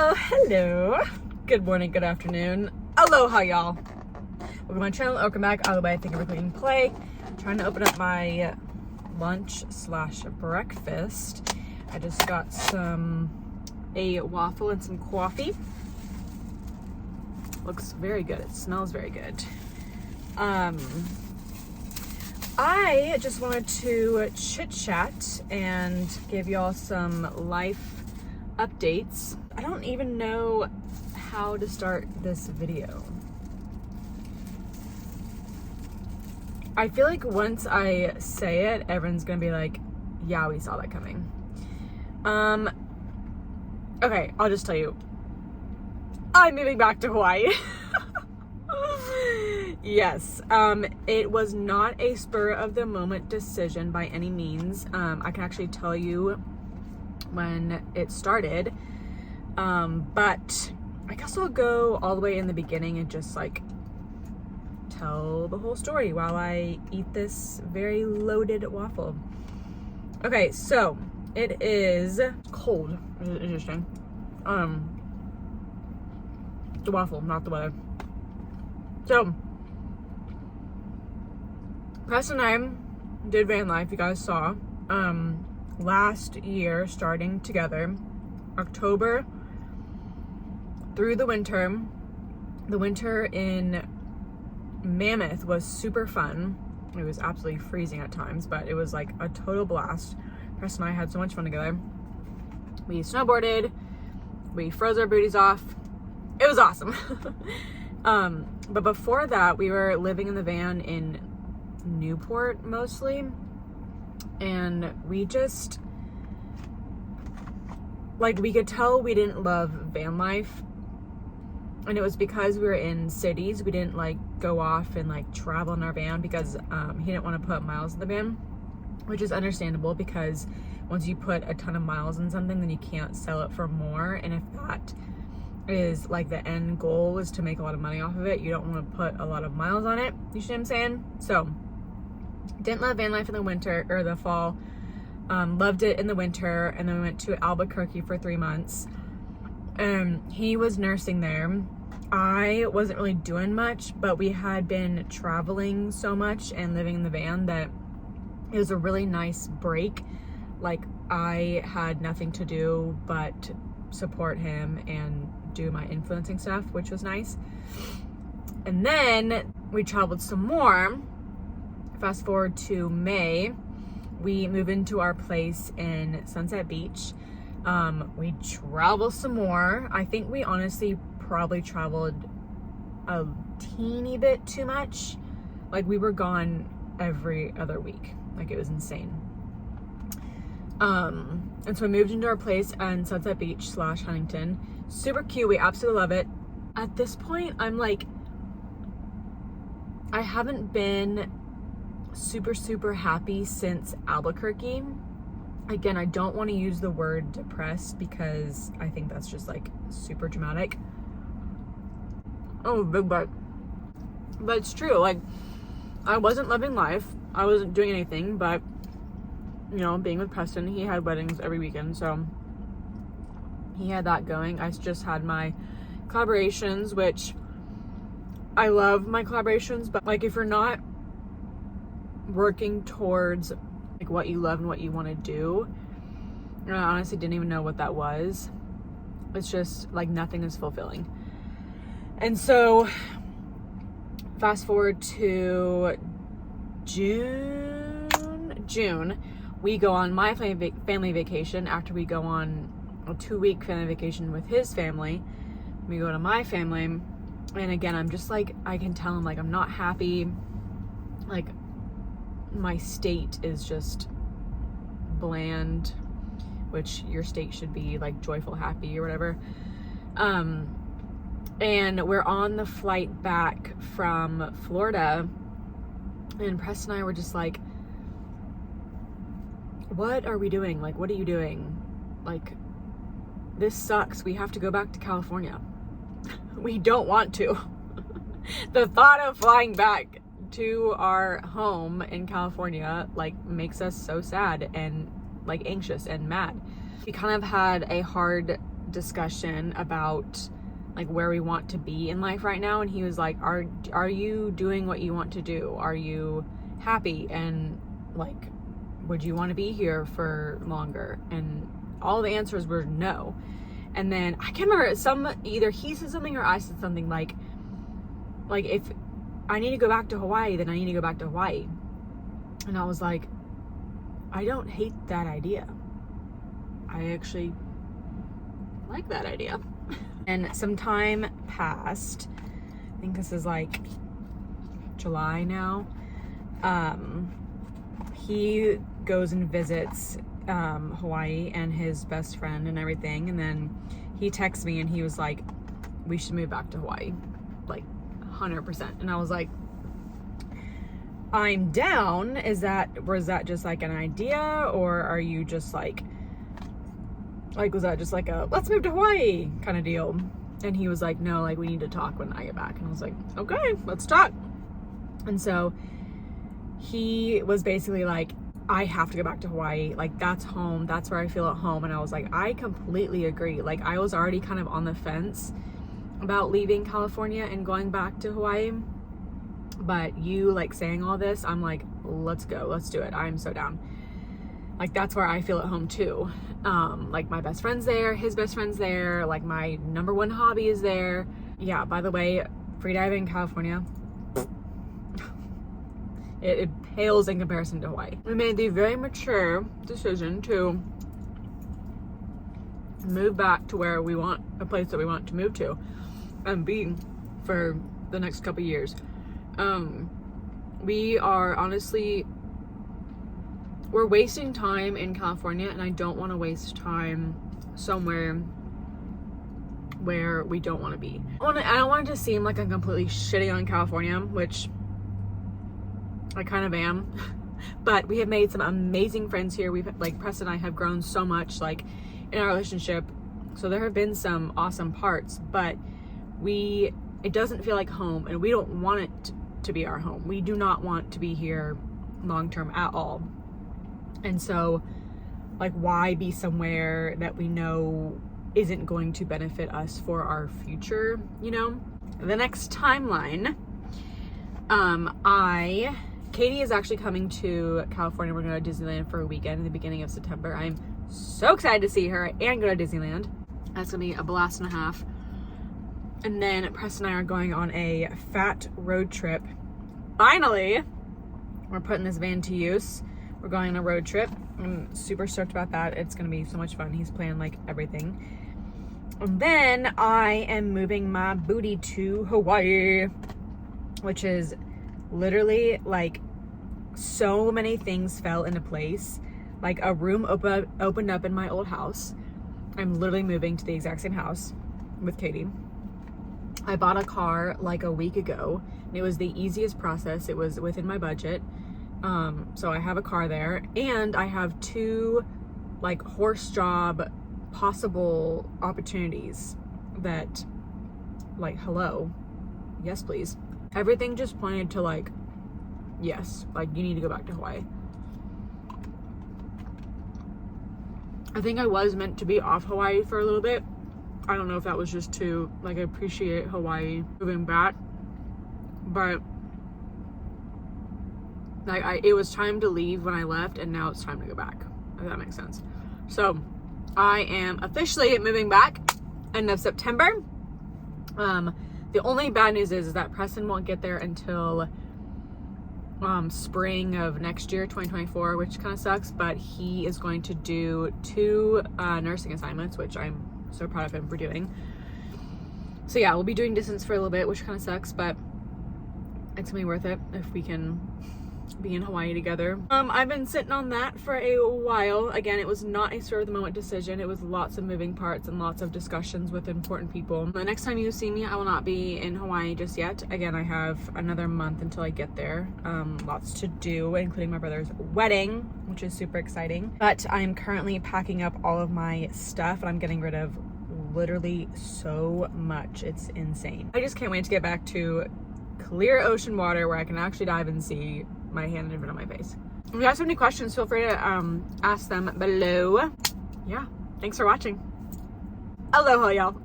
Hello. Good morning, good afternoon. Aloha, y'all. Welcome to my channel. Welcome back all the way. Thank you for clicking play. I'm trying to open up my lunch / breakfast. I just got a waffle and some coffee. Looks very good. It smells very good. I just wanted to chit chat and give y'all some life updates. I don't even know how to start this video. I feel like once I say it, everyone's gonna be like, yeah, we saw that coming. Okay, I'll just tell you. I'm moving back to Hawaii. Yes, it was not a spur of the moment decision by any means. I can actually tell you when it started. But I guess I'll go all the way in the beginning and just like tell the whole story while I eat this very loaded waffle. Okay, so it is cold, which is interesting. The waffle, not the weather. So, Preston and I did van life, you guys saw, last year, starting together, October through the winter. The winter in Mammoth was super fun. It was absolutely freezing at times, but it was like a total blast. Preston and I had so much fun together. We snowboarded, we froze our booties off. It was awesome. But before that, we were living in the van in Newport mostly, and we just, like, we could tell we didn't love van life, and it was because we were in cities. We didn't like go off and like travel in our van because he didn't want to put miles in the van, which is understandable because once you put a ton of miles in something, then you can't sell it for more, and if that is like the end goal is to make a lot of money off of it, you don't want to put a lot of miles on it. You see what I'm saying? So didn't love van life in the winter or the fall. Loved it in the winter, and then we went to Albuquerque for 3 months. He was nursing there. I wasn't really doing much, but we had been traveling so much and living in the van that it was a really nice break. Like, I had nothing to do but support him and do my influencing stuff, which was nice. And then we traveled some more. Fast forward to May, we move into our place in Sunset Beach. We travel some more. I think we honestly probably traveled a teeny bit too much. Like, we were gone every other week. Like, it was insane. And so we moved into our place in Sunset Beach / Huntington. Super cute. We absolutely love it. At this point, I'm like, I haven't been super happy since Albuquerque. Again, I don't want to use the word depressed because I think that's just like super dramatic. Oh, big butt. But it's true. Like, I wasn't living life. I wasn't doing anything, but you know, being with Preston, he had weddings every weekend, so he had that going. I just had my collaborations, which I love my collaborations, but like, if you're not working towards like what you love and what you want to do, I honestly didn't even know what that was. It's just like nothing is fulfilling. And so fast forward to June, we go on my family vacation after we go on a 2-week family vacation with his family. We go to my family, and again, I'm just like, I can tell him like I'm not happy. Like, my state is just bland, which your state should be like joyful, happy, or whatever. And we're on the flight back from Florida, and Preston and I were just like, what are we doing? Like, what are you doing? Like, this sucks. We have to go back to California. We don't want to. The thought of flying back to our home in California like makes us so sad and like anxious and mad. We kind of had a hard discussion about like where we want to be in life right now, and he was like, are you doing what you want to do? Are you happy? And like, would you want to be here for longer? And all the answers were no. And then I can't remember, either he said something or I said something like if I need to go back to Hawaii, then I need to go back to Hawaii. And I was like, I don't hate that idea. I actually like that idea. And some time passed. I think this is like July now. He goes and visits Hawaii and his best friend and everything. And then he texts me and he was like, we should move back to Hawaii. Like 100%. And I was like, I'm down. Was that just like an idea, or are you just like was that just like a let's move to Hawaii kind of deal? And he was like, no, like we need to talk when I get back. And I was like, okay, let's talk. And so he was basically like, I have to go back to Hawaii. Like that's home. That's where I feel at home. And I was like, I completely agree. Like I was already kind of on the fence about leaving California and going back to Hawaii. But you like saying all this, I'm like, let's go, let's do it. I'm so down. Like that's where I feel at home too. Like my best friend's there, his best friend's there, like my number one hobby is there. Yeah, by the way, freediving in California, it pales in comparison to Hawaii. We made the very mature decision to move back to where we want, a place that we want to move to and be for the next couple years. We are honestly, we're wasting time in California, and I don't want to waste time somewhere where we don't want to be. I don't want it to seem like I'm completely shitting on California, which I kind of am. But we have made some amazing friends here. We've like Preston and I have grown so much like in our relationship. So there have been some awesome parts, but it doesn't feel like home, and we don't want it to be our home. We do not want to be here long term at all. And so like why be somewhere that we know isn't going to benefit us for our future, you know? The next timeline, Katie is actually coming to California. We're going to Disneyland for a weekend in the beginning of September. I'm so excited to see her and go to Disneyland. That's gonna be a blast and a half. And then Preston and I are going on a fat road trip. Finally, we're putting this van to use. We're going on a road trip. I'm super stoked about that. It's gonna be so much fun. He's planned like everything. And then I am moving my booty to Hawaii, which is literally like so many things fell into place. Like a room opened up in my old house. I'm literally moving to the exact same house with Katie. I bought a car like a week ago, and it was the easiest process. It was within my budget. So I have a car there, and I have 2 like horse job possible opportunities that like, hello, yes please. Everything just pointed to like, yes, like you need to go back to Hawaii. I think I was meant to be off Hawaii for a little bit. I don't know if that was just to like appreciate Hawaii moving back, but like it was time to leave when I left, and now it's time to go back, if that makes sense. So I am officially moving back end of September. The only bad news is that Preston won't get there until spring of next year, 2024, which kind of sucks, but he is going to do 2 nursing assignments, which I'm so proud of him for doing. So yeah, we'll be doing distance for a little bit, which kind of sucks, but it's gonna be worth it if we can be in Hawaii together. I've been sitting on that for a while. Again, it was not a spur of the moment decision. It was lots of moving parts and lots of discussions with important people. The next time you see me, I will not be in Hawaii just yet. Again, I have another month until I get there. Lots to do, including my brother's wedding, which is super exciting. But I'm currently packing up all of my stuff, and I'm getting rid of literally so much. It's insane. I just can't wait to get back to clear ocean water where I can actually dive and see my hand in front of my face. If you guys have any questions, feel free to ask them below. Yeah, thanks for watching. Aloha, y'all.